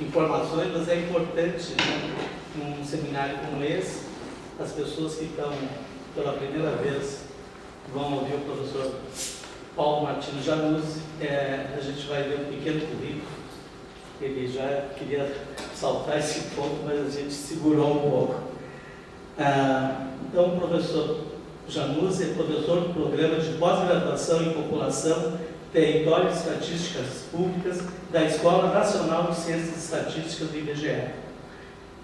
informações, mas é importante, né, num seminário como esse, as pessoas que estão pela primeira vez vão ouvir o professor Paulo Martins Januzzi. A gente vai ver um pequeno currículo. Ele já queria saltar esse ponto, mas a gente segurou um pouco. Então, o professor Januzzi é professor do programa de pós-graduação em População, Território e Estatísticas Públicas da Escola Nacional de Ciências Estatísticas do IBGE.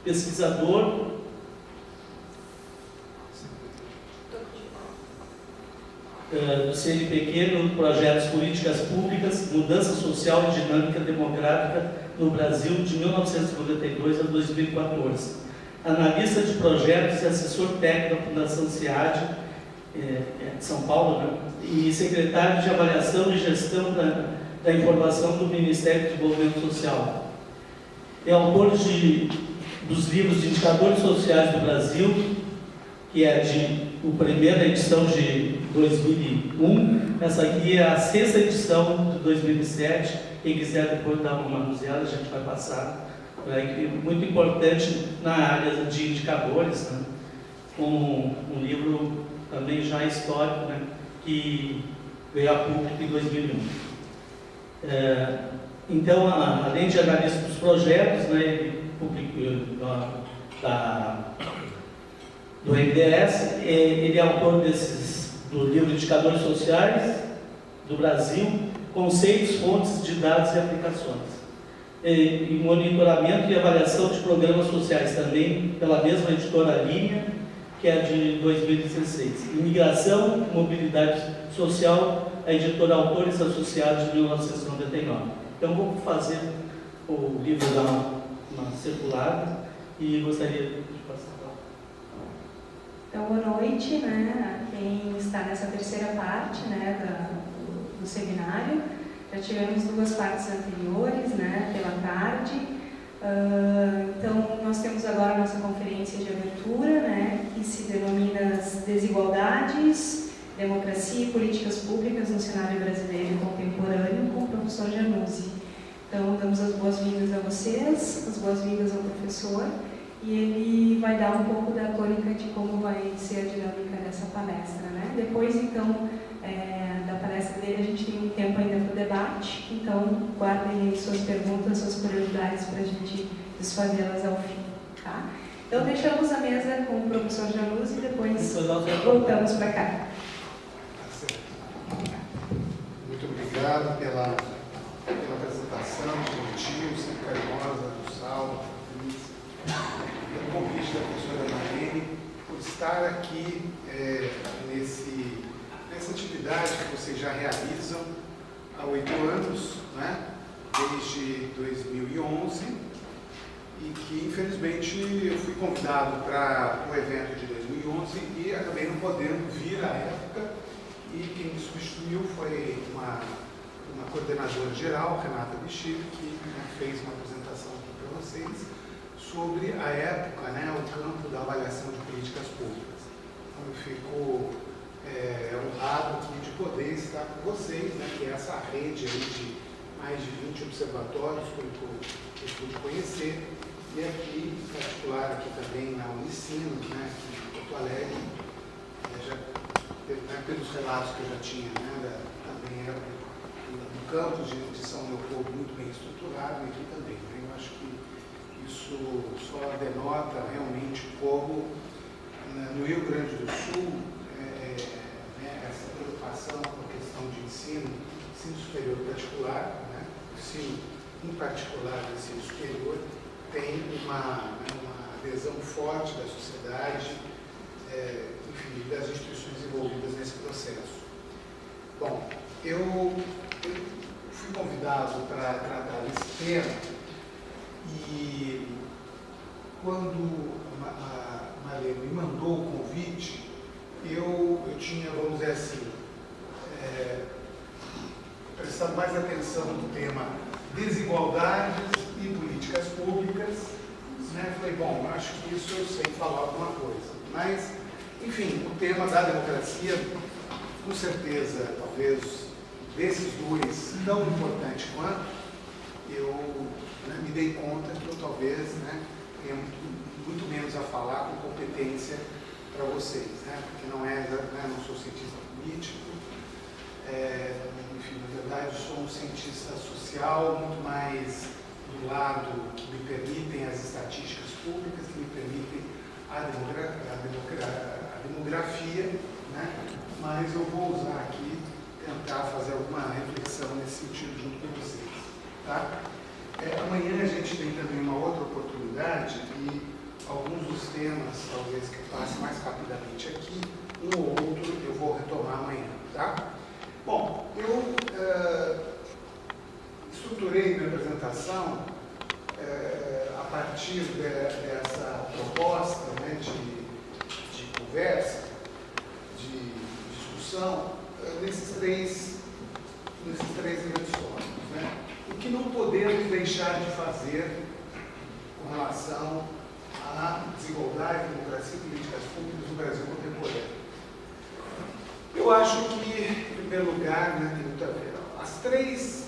Pesquisador do CNPq no Projetos Políticas Públicas, Mudança Social e Dinâmica Demográfica no Brasil de 1992 a 2014. Analista de projetos e assessor técnico da Fundação SEAD, de São Paulo, né? E secretário de Avaliação e Gestão da Informação do Ministério do Desenvolvimento Social. É autor dos livros de Indicadores Sociais do Brasil, que é a primeira edição de 2001, essa aqui é a 6ª edição de 2007. Quem quiser depois dar uma manuseada, a gente vai passar. Muito importante na área de indicadores, né? Um livro também já histórico, né? Que veio a público em 2001. Então, além de analista dos projetos, né, ele publicou do RDS, ele é autor do livro Indicadores Sociais do Brasil, Conceitos, Fontes de Dados e Aplicações. E monitoramento e avaliação de programas sociais, também pela mesma editora Linha, que é de 2016. Imigração e Mobilidade Social, a editora Autores Associados de 1999. Então, vou fazer o livro dar uma circulada e gostaria de passar lá. Então, boa noite, né, a quem está nessa terceira parte, né, do seminário. Já tivemos 2 partes anteriores, né, pela tarde. Então, nós temos agora a nossa conferência de abertura, né, que se denomina as Desigualdades, Democracia e Políticas Públicas no Cenário Brasileiro Contemporâneo, com o professor Januzzi. Então, damos as boas-vindas a vocês, as boas-vindas ao professor, e ele vai dar um pouco da tônica de como vai ser a dinâmica dessa palestra, né? Depois, então, da palestra dele, a gente tem um tempo ainda para o debate, então guardem aí suas perguntas, suas curiosidades para a gente desfazê-las ao fim, tá? Então, deixamos a mesa com o professor Januzzi e depois voltamos para cá. Muito obrigado pela apresentação, gentil, sempre carinhosa, do Saulo, pelo convite da professora Marlene, por estar aqui nessa atividade que vocês já realizam há 8 anos, né? Desde 2011, e que infelizmente eu fui convidado para o evento de 2011 e acabei não podendo vir à época, e quem me substituiu foi uma coordenadora geral, Renata Bichir, que fez uma apresentação aqui para vocês sobre a época, né, o campo da avaliação de políticas públicas. Então eu fico honrado aqui de poder estar com vocês, né, que é essa rede aí de mais de 20 observatórios que eu pude conhecer, e aqui, em particular, aqui também na Unicinos, né, aqui em Porto Alegre, pelos relatos que eu já tinha, né, também era no campus de São Leopoldo muito bem estruturado, e aqui também. Né, eu acho que isso só denota realmente como, no Rio Grande do Sul, essa preocupação com a questão de ensino superior particular, né, ensino em particular do ensino superior, tem uma adesão forte da sociedade, enfim, das instituições envolvidas nesse processo. Bom, eu fui convidado para tratar desse tema, e quando a Marlene me mandou o convite, eu tinha, vamos dizer assim, prestado mais atenção no tema desigualdades e políticas públicas, né? Falei, bom, acho que isso eu sei falar alguma coisa. Mas, enfim, o tema da democracia, com certeza, talvez, desses 2, tão importante quanto, eu dei conta que eu talvez, né, tenha muito menos a falar com competência para vocês, né, porque não sou cientista político, enfim, na verdade sou um cientista social, muito mais do lado que me permitem as estatísticas públicas, que me permitem a demografia, né, mas eu vou usar aqui, tentar fazer alguma reflexão nesse sentido junto com vocês. Tá? Amanhã a gente tem também uma outra oportunidade e alguns dos temas, talvez que eu passe mais rapidamente aqui, um ou outro eu vou retomar amanhã. Tá? Bom, eu estruturei minha apresentação a partir dessa proposta, né, de conversa, de discussão, nesses três direções, né? O que não podemos deixar de fazer com relação à desigualdade, democracia e políticas públicas no Brasil contemporâneo? Eu acho que, em primeiro lugar, né, tem muito a ver. Os três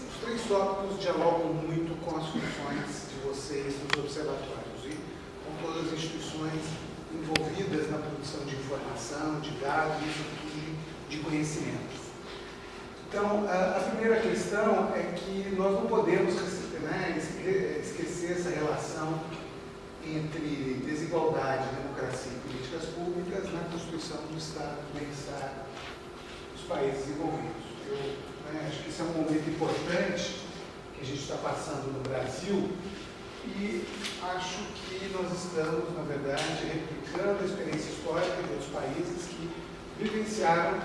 tópicos dialogam muito com as funções de vocês nos observatórios e com todas as instituições envolvidas na produção de informação, de dados e, sobretudo, de conhecimento. Então, a primeira questão é que nós não podemos, né, esquecer essa relação entre desigualdade, democracia e políticas públicas na construção do Estado do bem-estar dos países envolvidos. Eu acho que esse é um momento importante que a gente está passando no Brasil e acho que nós estamos, na verdade, replicando a experiência histórica de outros países que vivenciaram,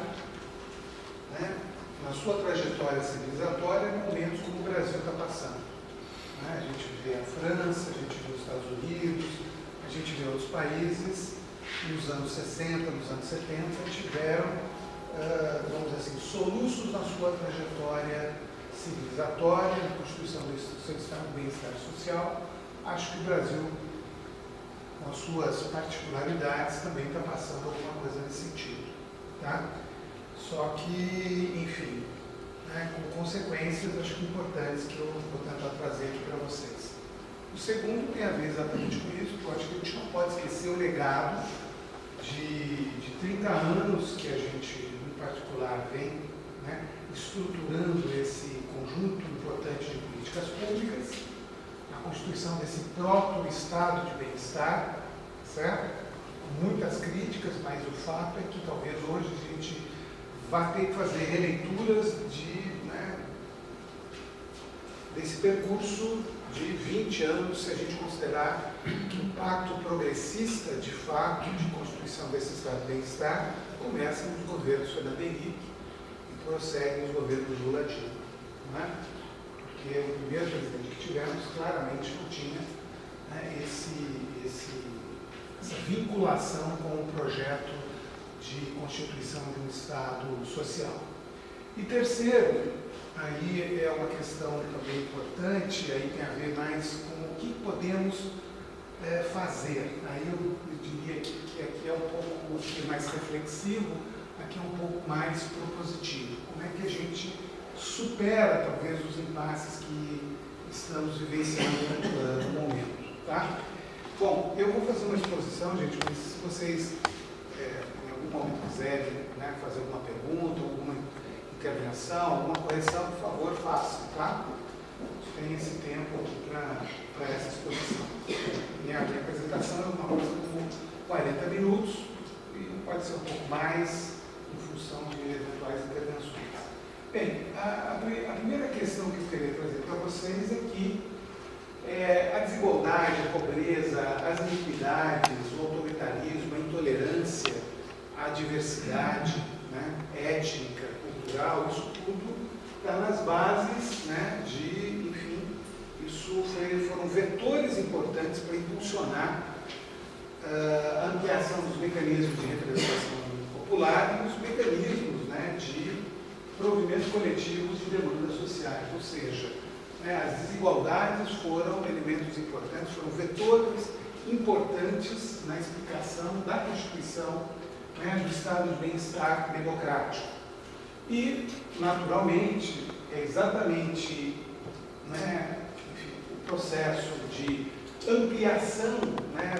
né, na sua trajetória civilizatória, momentos como o Brasil está passando. A gente vê a França, a gente vê os Estados Unidos, a gente vê outros países, nos anos 60, nos anos 70, tiveram, vamos dizer assim, soluços na sua trajetória civilizatória, na constituição do seu estado de bem-estar social. Acho que o Brasil, com as suas particularidades, também está passando alguma coisa nesse sentido. Tá? Só que, enfim, né, com consequências, acho que importantes que eu vou tentar trazer aqui para vocês. O segundo tem a ver exatamente com isso, porque eu acho que a gente não pode esquecer o legado de 30 anos que a gente, em particular, vem, né, estruturando esse conjunto importante de políticas públicas, a constituição desse próprio estado de bem-estar, certo? Com muitas críticas, mas o fato é que talvez hoje a gente vai ter que fazer releituras desse percurso de 20 anos, se a gente considerar que o pacto progressista, de fato, de constituição desse estado de bem-estar, começa nos governos Fernando Henrique e prossegue nos governos Lula Dilma. Não é? Porque o primeiro presidente que tivemos claramente não tinha, né, essa vinculação com o projeto de constituição de um Estado social. E terceiro, aí é uma questão também importante, aí tem a ver mais com o que podemos fazer. Aí eu diria que aqui é um pouco mais reflexivo, aqui é um pouco mais propositivo. Como é que a gente supera, talvez, os impasses que estamos vivenciando no momento, tá? Bom, eu vou fazer uma exposição, gente, mas se vocês em algum momento quiserem, né, fazer alguma pergunta, alguma intervenção, alguma correção, por favor, façam, tá? Tem esse tempo para essa exposição. Minha apresentação é uma coisa como 40 minutos e pode ser um pouco mais em função de eventuais intervenções. Bem, a primeira questão que eu queria trazer para vocês é que a desigualdade, a pobreza, as iniquidades, o autoritarismo, a intolerância, a diversidade, né, étnica, cultural, isso tudo está nas bases, né, enfim, isso foram vetores importantes para impulsionar a ampliação dos mecanismos de representação popular e os mecanismos, né, de provimentos coletivos de demandas sociais, ou seja, as desigualdades foram elementos importantes, foram vetores importantes na explicação da Constituição, né, do estado de bem-estar democrático. E, naturalmente, é exatamente, né, enfim, o processo de ampliação, né,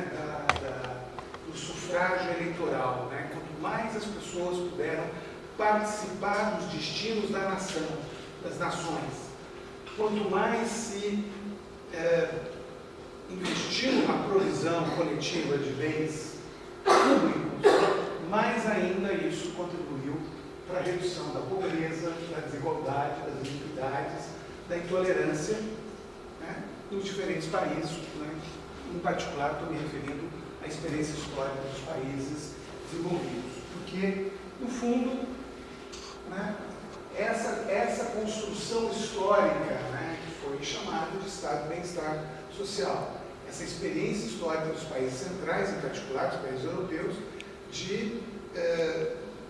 do sufrágio eleitoral, né? Quanto mais as pessoas puderam participar dos destinos da nação, das nações, quanto mais se investiu na provisão coletiva de bens públicos, mais ainda isso contribuiu para a redução da pobreza, da desigualdade, das iniquidades, da intolerância, né, nos diferentes países, né? Em particular, estou me referindo à experiência histórica dos países desenvolvidos, porque, no fundo, né, essa construção histórica, né, que foi chamada de Estado de Bem-Estar Social, essa experiência histórica dos países centrais, em particular dos países europeus, de,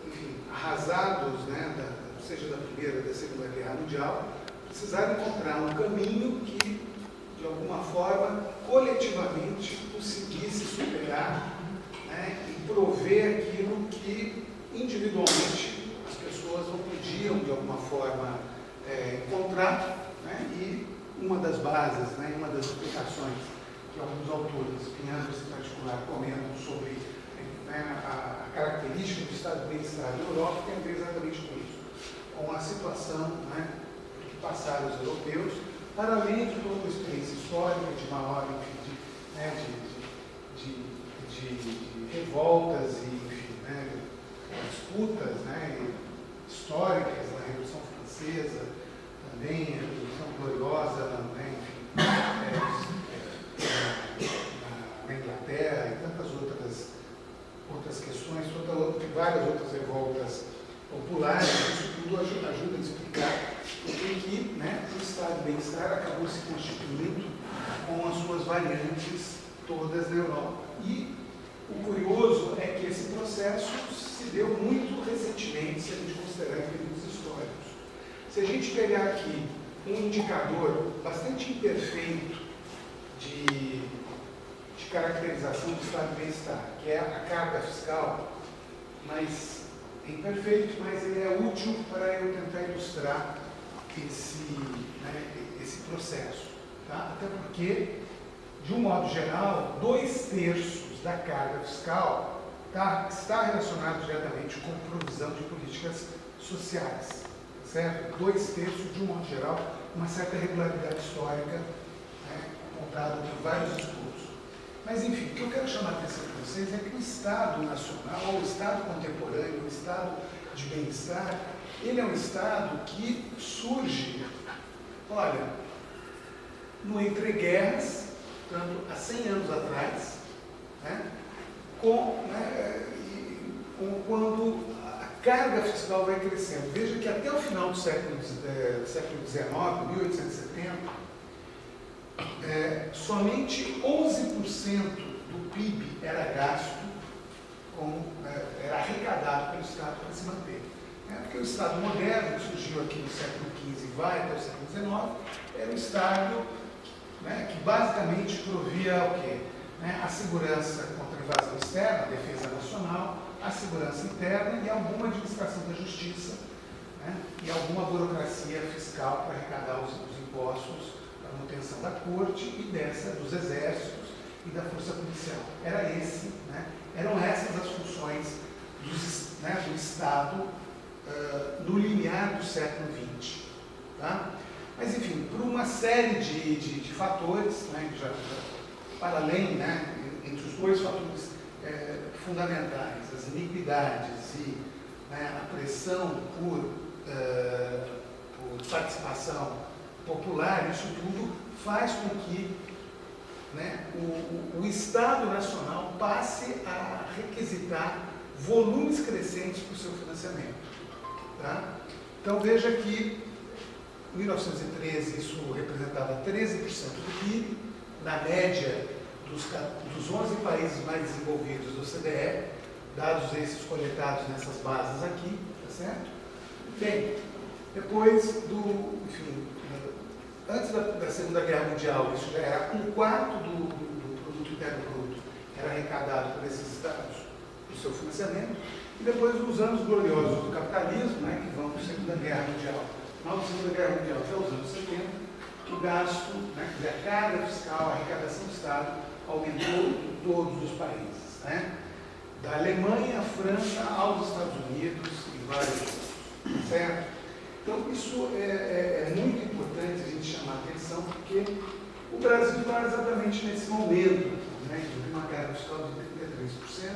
enfim, arrasados, né, seja da Primeira ou da Segunda Guerra Mundial, precisaram encontrar um caminho que, de alguma forma, coletivamente conseguisse superar, né, e prover aquilo que individualmente as pessoas não podiam, de alguma forma, encontrar, né, e uma das bases, né, uma das explicações que alguns autores, Pinheiros em particular, comentam sobre, né, a característica do estado de bem-estar na Europa tem a ver exatamente com isso, com a situação, né, que passaram os europeus, para além de toda a experiência histórica de maior, enfim, de revoltas e, enfim, né, disputas, né, históricas na Revolução Francesa, também a Revolução Gloriosa, né, enfim, na Inglaterra e tantas outras questões, várias outras revoltas populares. Isso tudo ajuda a explicar por que, né, o estado de bem-estar acabou se constituindo com as suas variantes todas na Europa. E o curioso é que esse processo se deu muito recentemente, se a gente considerar em períodos históricos. Se a gente pegar aqui um indicador bastante imperfeito de caracterização do estado de bem-estar, que é a carga fiscal, mas é imperfeito, mas ele é útil para eu tentar ilustrar esse processo. Tá? Até porque, de um modo geral, 2/3 da carga fiscal está relacionado diretamente com provisão de políticas sociais. Certo? 2/3, de um modo geral, uma certa regularidade histórica, né, apontada por vários estudos. Mas, enfim, o que eu quero chamar a atenção para vocês é que o Estado nacional, o Estado contemporâneo, o Estado de bem-estar, ele é um Estado que surge, olha, no entreguerras, portanto, há 100 anos atrás, né, quando a carga fiscal vai crescendo. Veja que até o final do século XIX, 1870, somente 11% do PIB era gasto, era arrecadado pelo Estado para se manter. Porque o Estado moderno, que surgiu aqui no século XV e vai até o século XIX, era um Estado, né, que basicamente provia o quê? A segurança contra a invasão externa, a defesa nacional, a segurança interna e alguma administração da justiça, né, e alguma burocracia fiscal para arrecadar os impostos, a manutenção da corte e dos exércitos e da força policial. Eram essas as funções do Estado no limiar do século XX. Tá? Mas, enfim, por uma série de fatores, né, para além, né, entre os dois fatores fundamentais, as iniquidades e, né, a pressão por participação popular, isso tudo faz com que, né, o Estado Nacional passe a requisitar volumes crescentes para o seu financiamento. Tá? Então veja que em 1913 isso representava 13% do PIB, na média dos 11 países mais desenvolvidos do OCDE, dados esses coletados nessas bases aqui, tá certo? Bem, depois antes da Segunda Guerra Mundial, isso já era 1/4 do produto interno bruto, era arrecadado por esses estados, do seu financiamento, e depois nos anos gloriosos do capitalismo, né, que vão para a Segunda Guerra Mundial, final da Segunda Guerra Mundial até os anos 70, o gasto, né, a carga fiscal, a arrecadação do Estado aumentou em todos os países, né? Da Alemanha, à França, aos Estados Unidos e vários outros, certo? Então, isso é muito importante a gente chamar a atenção, porque o Brasil está exatamente nesse momento, né, de uma carga fiscal de 33%,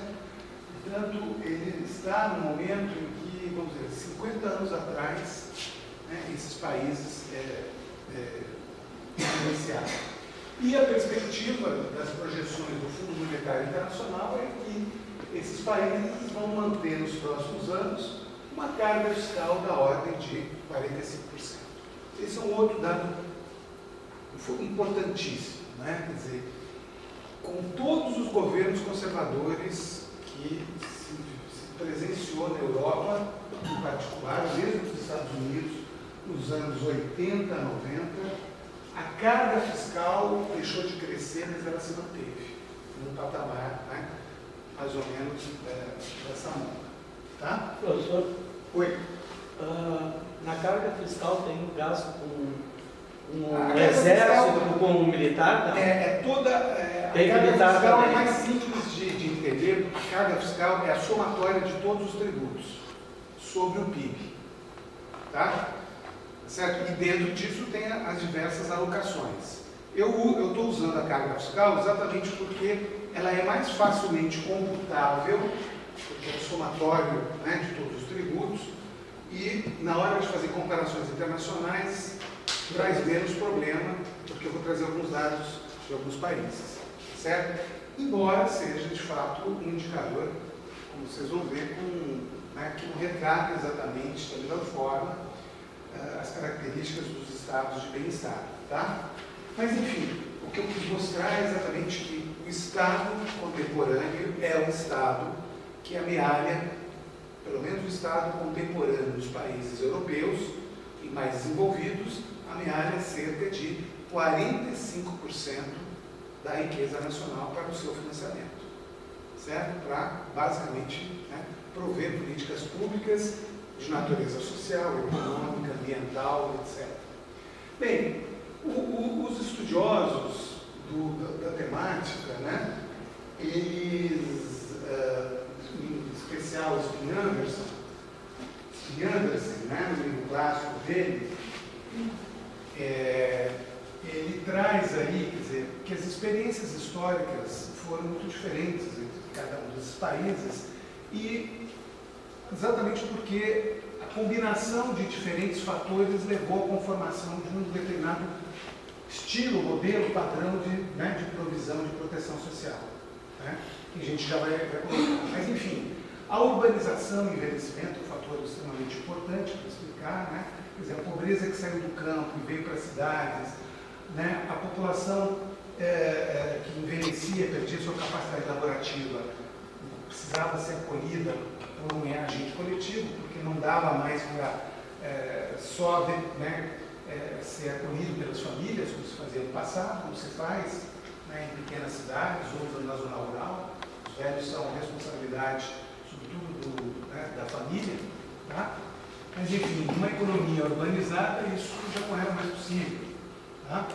portanto, ele está no momento em que, vamos dizer, 50 anos atrás, né, esses países iniciaram. E a perspectiva das projeções do Fundo Monetário Internacional é que esses países vão manter nos próximos anos uma carga fiscal da ordem de 45%. Esse é um outro dado importantíssimo, né? Quer dizer, com todos os governos conservadores que se presenciou na Europa, em particular, mesmo nos Estados Unidos, nos anos 80, 90, a carga fiscal deixou de crescer, mas ela se manteve num patamar, né, mais ou menos dessa monta. Tá? Professor, oi. Na carga fiscal tem um gasto com A o carga exército, fiscal com o militar? Não? A Tem carga militar fiscal também. é mais simples de entender. A carga fiscal é a somatória de todos os tributos sobre o PIB. Tá? Certo? E dentro disso tem as diversas alocações. Eu estou usando a carga fiscal exatamente porque ela é mais facilmente computável, porque é o somatório, né, de todos os tributos, e na hora de fazer comparações internacionais traz menos problema, porque eu vou trazer alguns dados de alguns países, certo? Embora seja de fato um indicador, como vocês vão ver, que não retrata exatamente da mesma forma as características dos estados de bem-estar, tá? Mas enfim, o que eu quis mostrar é exatamente que o estado contemporâneo é um estado que amealha, pelo menos o estado contemporâneo dos países europeus e mais desenvolvidos, amealha cerca de 45% da riqueza nacional para o seu financiamento, certo? Para, basicamente, né, prover políticas públicas de natureza social, econômica, ambiental, etc. Bem, os estudiosos da temática, né, eles, em especial Spin Andersen, né, no livro clássico dele, ele traz aí, quer dizer, que as experiências históricas foram muito diferentes entre cada um desses países, e exatamente porque a combinação de diferentes fatores levou à conformação de um determinado estilo, modelo, padrão de provisão de proteção social, né? Que a gente já vai colocar. Mas, enfim, a urbanização e o envelhecimento é um fator extremamente importante para explicar, né? Quer dizer, a pobreza que saiu do campo e veio para as cidades, né? A população que envelhecia, perdia sua capacidade laborativa, precisava ser acolhida por um agente coletivo, porque não dava mais para ser acolhido pelas famílias, como se fazia no passado, como se faz, né, em pequenas cidades ou na zona rural. Os velhos são responsabilidade, sobretudo, da família. Tá? Mas, enfim, numa economia urbanizada, isso já não era mais possível. Tá?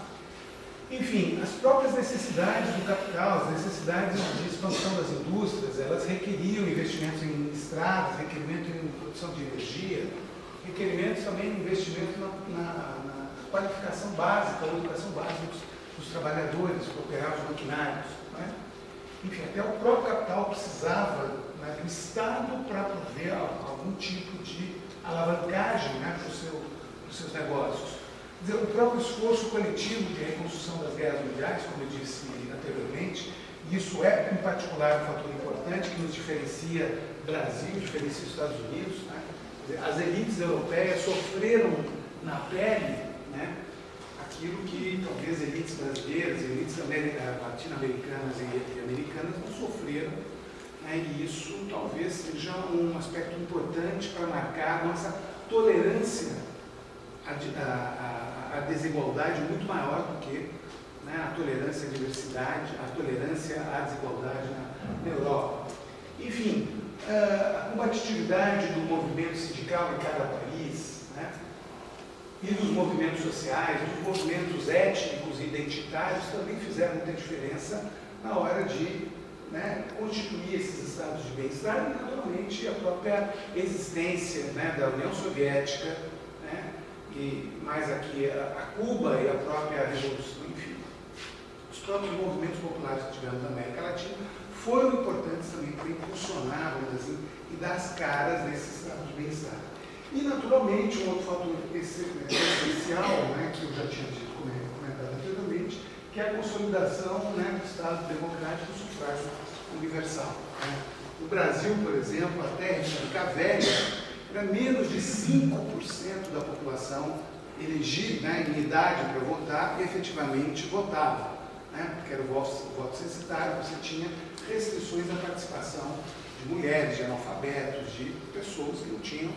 Enfim, as próprias necessidades do capital, as necessidades de expansão das indústrias, elas requeriam investimentos em estradas, requerimento em produção de energia, requerimentos também em investimento na qualificação básica, ou educação básica dos trabalhadores, operar os maquinários. Né? Enfim, até o próprio capital precisava, né, do Estado para prover algum tipo de alavancagem, né, para os seus negócios. Quer dizer, o próprio esforço coletivo de reconstrução das guerras mundiais, como eu disse anteriormente, e isso é, em particular, um fator importante que nos diferencia Brasil, diferencia os Estados Unidos. Né? Quer dizer, as elites europeias sofreram na pele, né, aquilo que talvez elites brasileiras, elites latino-americanas e americanas não sofreram, né, e isso talvez seja um aspecto importante para marcar a nossa tolerância à desigualdade muito maior do que, né, a tolerância à diversidade, a tolerância à desigualdade na Europa. Enfim, a competitividade do movimento sindical em cada país, né, e dos movimentos sociais, dos movimentos étnicos e identitários também fizeram muita diferença na hora de, né, constituir esses estados de bem-estar e, naturalmente, a própria existência, né, da União Soviética, né, e mais aqui a Cuba e a própria Revolução, enfim. Os próprios movimentos populares que tivemos na América Latina foram importantes também para impulsionar, vamos dizer assim, e dar as caras nesse estado de bem-estar. E, naturalmente, um outro fator essencial, né, que eu já tinha comentado anteriormente, que é a consolidação, né, do Estado democrático do sufrágio universal. Né? No Brasil, por exemplo, até a República Velha, era menos de 5% da população elegida, né, em idade para votar, e efetivamente votava. Né? Porque era o voto censitário, você tinha restrições à participação de mulheres, de analfabetos, de pessoas que não tinham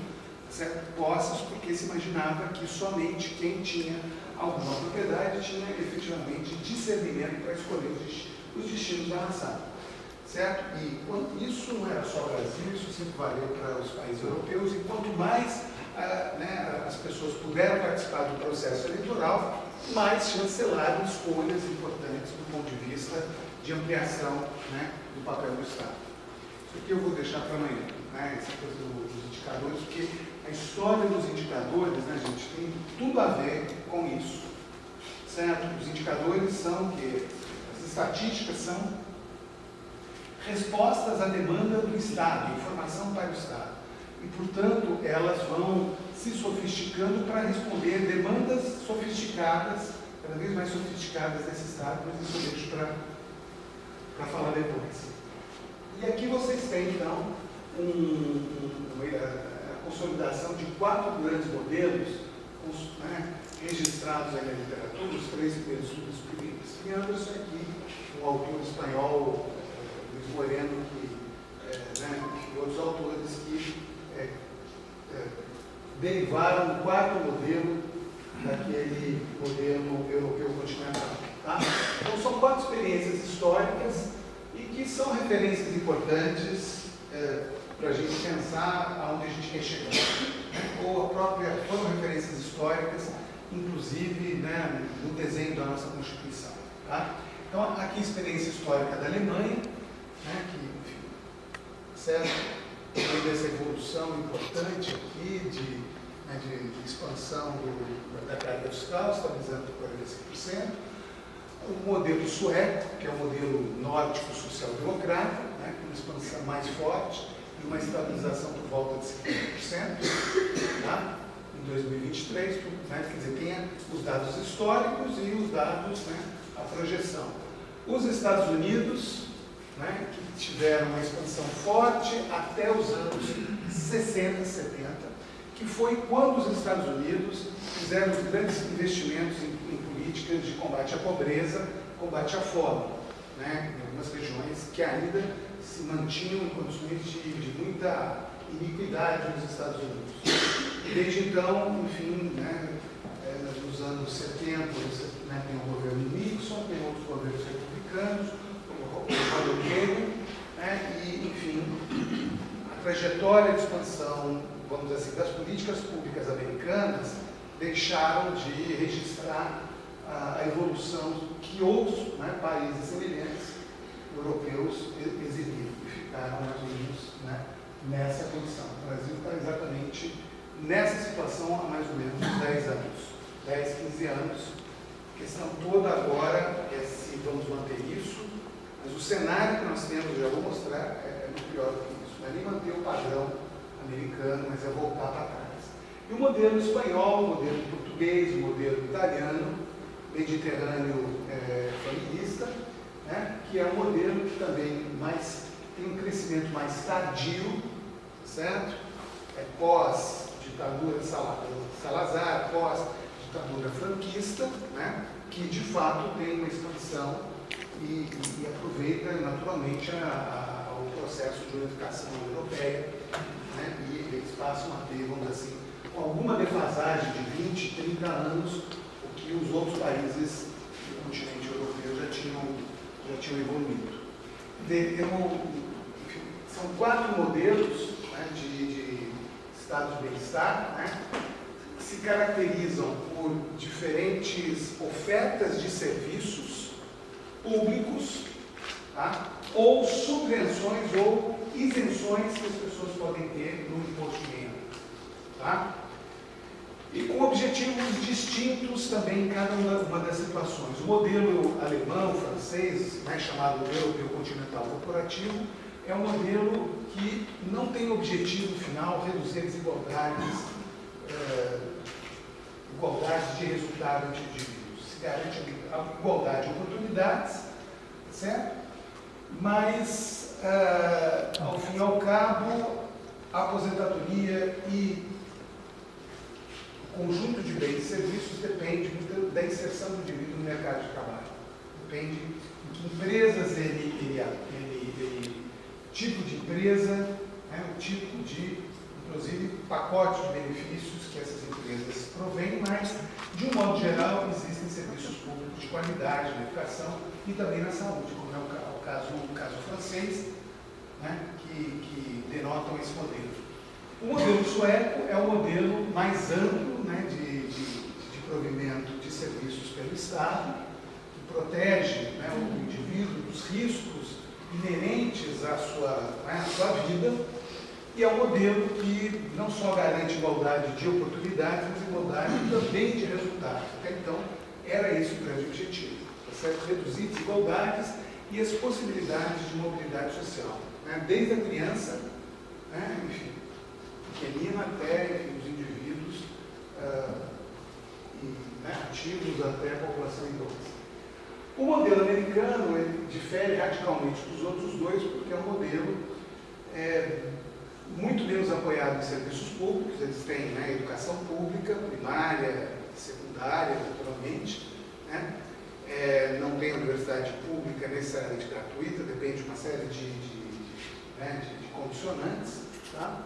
posses, porque se imaginava que somente quem tinha alguma propriedade tinha efetivamente discernimento para escolher os destinos da nação. Certo? E isso não era só o Brasil, isso sempre valeu para os países europeus, e quanto mais né, as pessoas puderam participar do processo eleitoral, mais chancelaram escolhas importantes do ponto de vista de ampliação, né, do papel do Estado. Isso aqui eu vou deixar para amanhã, né, essa coisa dos indicadores, porque a história dos indicadores, né, gente, tem tudo a ver com isso. Certo? Os indicadores são que as estatísticas são respostas à demanda do Estado, informação para o Estado. E, portanto, elas vão se sofisticando para responder demandas sofisticadas, cada vez mais sofisticadas desse Estado, mas isso eu deixo para falar depois. E aqui vocês têm, então, a consolidação de 4 grandes modelos, né, registrados aí na literatura, os 3 primeiros estudos. Isso aqui, um autor espanhol, Luiz Moreno, né, e outros autores que derivaram do 4º modelo daquele modelo europeu continental. Tá? Então, são 4 experiências históricas e que são referências importantes para a gente pensar aonde a gente quer chegar. Né? Ou foram referências históricas, inclusive, né, no desenho da nossa Constituição. Tá? Então, aqui a experiência histórica da Alemanha, né, que, enfim, certo? Dessa evolução importante aqui de expansão da carga fiscal, estabilizando por 45%. O modelo sueco, que é o modelo nórdico social-democrata, né, com uma expansão mais forte e uma estabilização por volta de 50%, tá? Em 2023, né, quer dizer, tem os dados históricos e os dados, né, a projeção. Os Estados Unidos, né, que tiveram uma expansão forte até os anos 60, 70, que foi quando os Estados Unidos fizeram os grandes investimentos em políticas de combate à pobreza, combate à fome, né, em algumas regiões que ainda se mantinham em condições de muita iniquidade nos Estados Unidos. E desde então, enfim, né, nos anos 70, né, tem o governo Nixon, tem outros governos republicanos, né, e, enfim, a trajetória de expansão, vamos dizer assim, das políticas públicas americanas deixaram de registrar a evolução que outros, né, países semelhantes europeus exibiram e ficaram mais ou menos, né, nessa condição. O Brasil está exatamente nessa situação há mais ou menos 10 anos, 10, 15 anos. A questão toda agora é se vamos manter isso. Mas o cenário que nós temos, já vou mostrar, é muito pior do que isso. Não é nem manter o padrão americano, mas é voltar para trás. E o modelo espanhol, o modelo português, o modelo italiano, mediterrâneo familista, né, que é um modelo que também tem um crescimento mais tardio, certo? Pós-ditadura Salazar, pós-ditadura franquista, né, que de fato tem uma expansão e aproveita naturalmente o processo de unificação europeia, né, e eles passam a ter, vamos dizer assim, com alguma defasagem de 20, 30 anos, o que os outros países do continente europeu já tinham evoluído. São 4 modelos, né, de estado de bem-estar, né, se caracterizam por diferentes ofertas de serviços públicos, tá? Ou subvenções ou isenções que as pessoas podem ter no imposto de renda. Tá? E com objetivos distintos também em cada uma das situações. O modelo alemão, francês, né, chamado europeu continental corporativo, é um modelo que não tem objetivo final reduzir desigualdades, igualdades de resultado entre indivíduos. Se garante a igualdade de oportunidades, certo? Mas, ao fim e ao cabo, a aposentadoria e o conjunto de bens e serviços depende muito da inserção do indivíduo no mercado de trabalho. Depende de que empresas tipo de empresa, né, o tipo de, inclusive, pacote de benefícios que essas empresas provêm, mas, de um modo geral, existem serviços públicos de qualidade na educação e também na saúde, como é o caso francês, né, que denotam esse modelo. O modelo sueco é o modelo mais amplo, né, de provimento de serviços pelo Estado, que protege, né, o indivíduo dos riscos inerentes à sua vida, e é um modelo que não só garante igualdade de oportunidades, mas igualdade também de resultados. Até então, era esse o grande objetivo, tá certo? Reduzir desigualdades e as possibilidades de mobilidade social, né? Desde a criança, né, enfim, pequenina até os indivíduos ativos até a população idosa. O modelo americano ele difere radicalmente dos outros dois, porque é um modelo muito menos apoiado em serviços públicos. Eles têm, né, educação pública, primária, secundária, naturalmente, né? Não tem universidade pública necessariamente gratuita, depende de uma série de condicionantes, tá?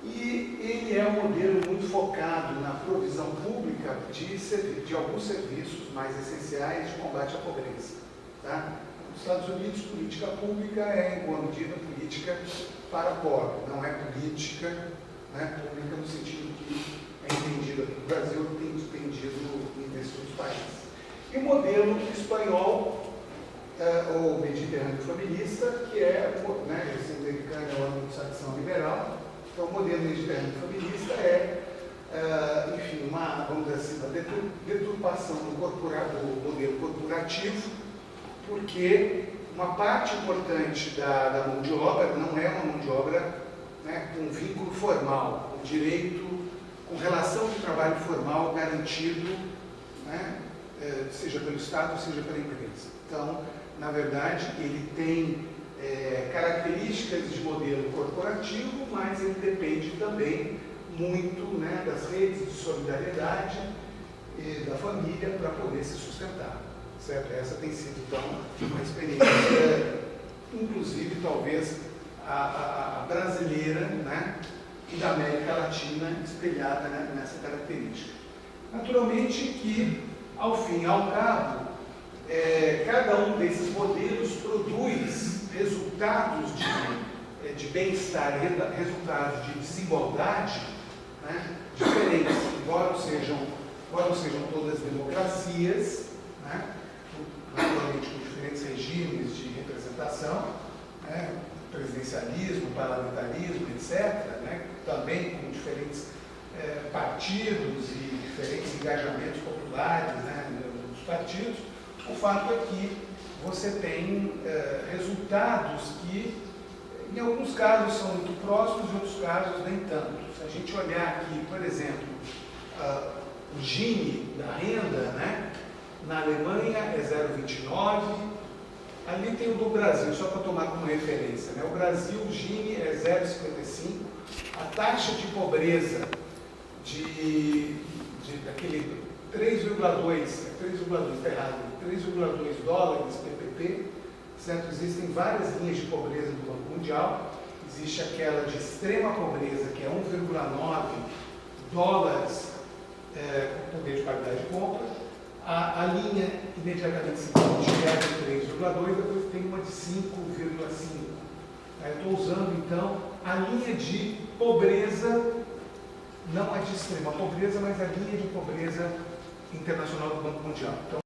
E ele é um modelo muito focado na provisão pública de alguns serviços mais essenciais de combate à pobreza. Tá? Nos Estados Unidos, política pública é, em boa medida, política para pobre, não é política, né, pública no sentido que é entendida aqui no Brasil, tem entendido nesses outros países. E o modelo espanhol, ou mediterrâneo familista, que é, né, esse americano é o anglo-saxão liberal. Então, o modelo mediterrâneo familista enfim, vamos dizer assim, uma deturpação do modelo corporativo, porque uma parte importante da mão de obra não é uma mão de obra, né, com vínculo formal, com direito, com relação de trabalho formal garantido, né, seja pelo Estado, seja pela empresa. Então, na verdade, ele tem características de modelo corporativo, mas ele depende também muito, né, das redes de solidariedade e da família para poder se sustentar. Certo? Essa tem sido, então, uma experiência, inclusive, talvez, a brasileira, né, e da América Latina espelhada, né, nessa característica. Naturalmente que, ao fim e ao cabo, cada um desses modelos produz resultados de bem-estar e resultados de desigualdade, né, diferentes, embora não sejam todas democracias, né, naturalmente com diferentes regimes de representação, né, presidencialismo, parlamentarismo, etc., né, também com diferentes partidos e diferentes engajamentos populares, né, nos partidos. O fato é que você tem resultados que, em alguns casos, são muito próximos, em outros casos, nem tanto. Se a gente olhar aqui, por exemplo, o Gini da renda, né, na Alemanha é 0,29, ali tem o do Brasil, só para tomar como referência, né? O Brasil, o Gini é 0,55, a taxa de pobreza daquele 3,2, está errado, 3,2 dólares PPP, certo? Existem várias linhas de pobreza do Banco Mundial. Existe aquela de extrema pobreza, que é 1,9 dólares com poder de paridade de compra. A linha imediatamente seguinte é de 3,2, depois tem uma de 5,5. Eu estou usando, então, a linha de pobreza não a de extrema pobreza, mas a linha de pobreza internacional do Banco Mundial. Então,